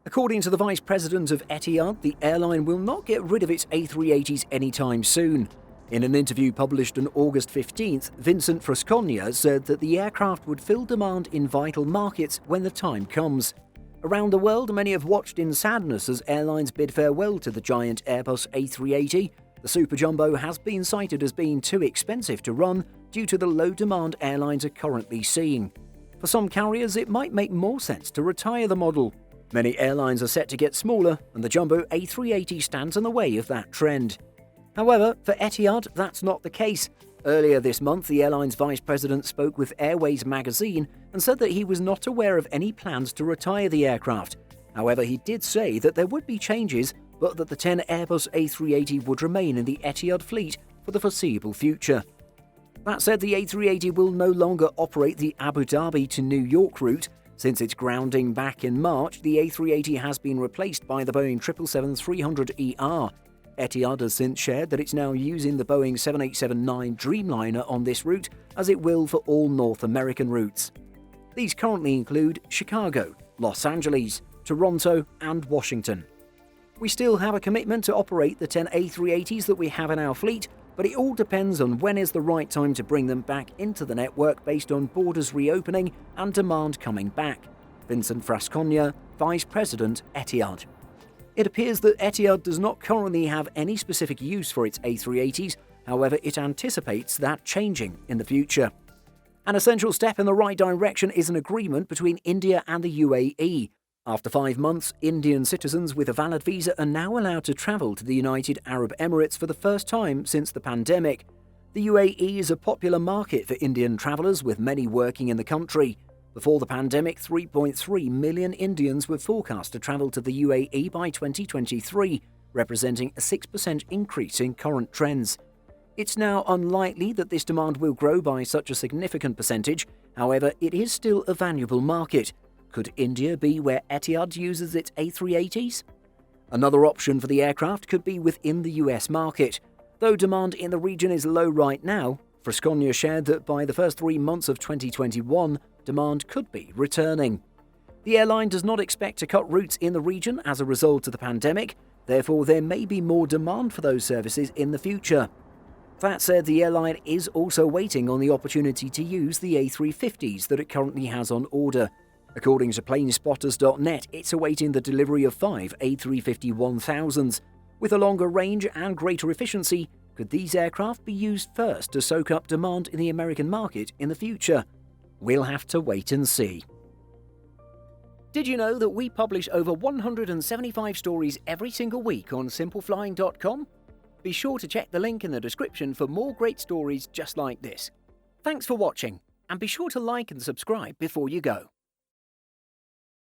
According to the Vice President of Etihad, the airline will not get rid of its A380s anytime soon. In an interview published on August 15th, Vincent Frascogna said that the aircraft would fill demand in vital markets when the time comes. Around the world, many have watched in sadness as airlines bid farewell to the giant Airbus A380. The Super Jumbo has been cited as being too expensive to run due to the low demand airlines are currently seeing. For some carriers, it might make more sense to retire the model. Many airlines are set to get smaller, and the Jumbo A380 stands in the way of that trend. However, for Etihad, that's not the case. Earlier this month, the airline's vice president spoke with Airways magazine and said that he was not aware of any plans to retire the aircraft. However, he did say that there would be changes, but that the 10 Airbus A380 would remain in the Etihad fleet for the foreseeable future. That said, the A380 will no longer operate the Abu Dhabi to New York route. Since its grounding back in March, the A380 has been replaced by the Boeing 777-300ER. Etihad has since shared that it's now using the Boeing 787-9 Dreamliner on this route, as it will for all North American routes. These currently include Chicago, Los Angeles, Toronto, and Washington. We still have a commitment to operate the 10 A380s that we have in our fleet, but it all depends on when is the right time to bring them back into the network based on borders reopening and demand coming back. Vincent Frascogna, Vice President, Etihad. It appears that Etihad does not currently have any specific use for its A380s, however it anticipates that changing in the future. An essential step in the right direction is an agreement between India and the UAE. After 5 months, Indian citizens with a valid visa are now allowed to travel to the United Arab Emirates for the first time since the pandemic. The UAE is a popular market for Indian travellers, with many working in the country. Before the pandemic, 3.3 million Indians were forecast to travel to the UAE by 2023, representing a 6% increase in current trends. It's now unlikely that this demand will grow by such a significant percentage, however, it is still a valuable market. Could India be where Etihad uses its A380s? Another option for the aircraft could be within the US market. Though demand in the region is low right now, Frascogna shared that by the first 3 months of 2021, demand could be returning. The airline does not expect to cut routes in the region as a result of the pandemic, therefore there may be more demand for those services in the future. That said, the airline is also waiting on the opportunity to use the A350s that it currently has on order. According to Planespotters.net, it's awaiting the delivery of 5 A350-1000s. With a longer range and greater efficiency, could these aircraft be used first to soak up demand in the American market in the future? We'll have to wait and see. Did you know that we publish over 175 stories every single week on simpleflying.com? Be sure to check the link in the description for more great stories just like this. Thanks for watching, and be sure to like and subscribe before you go.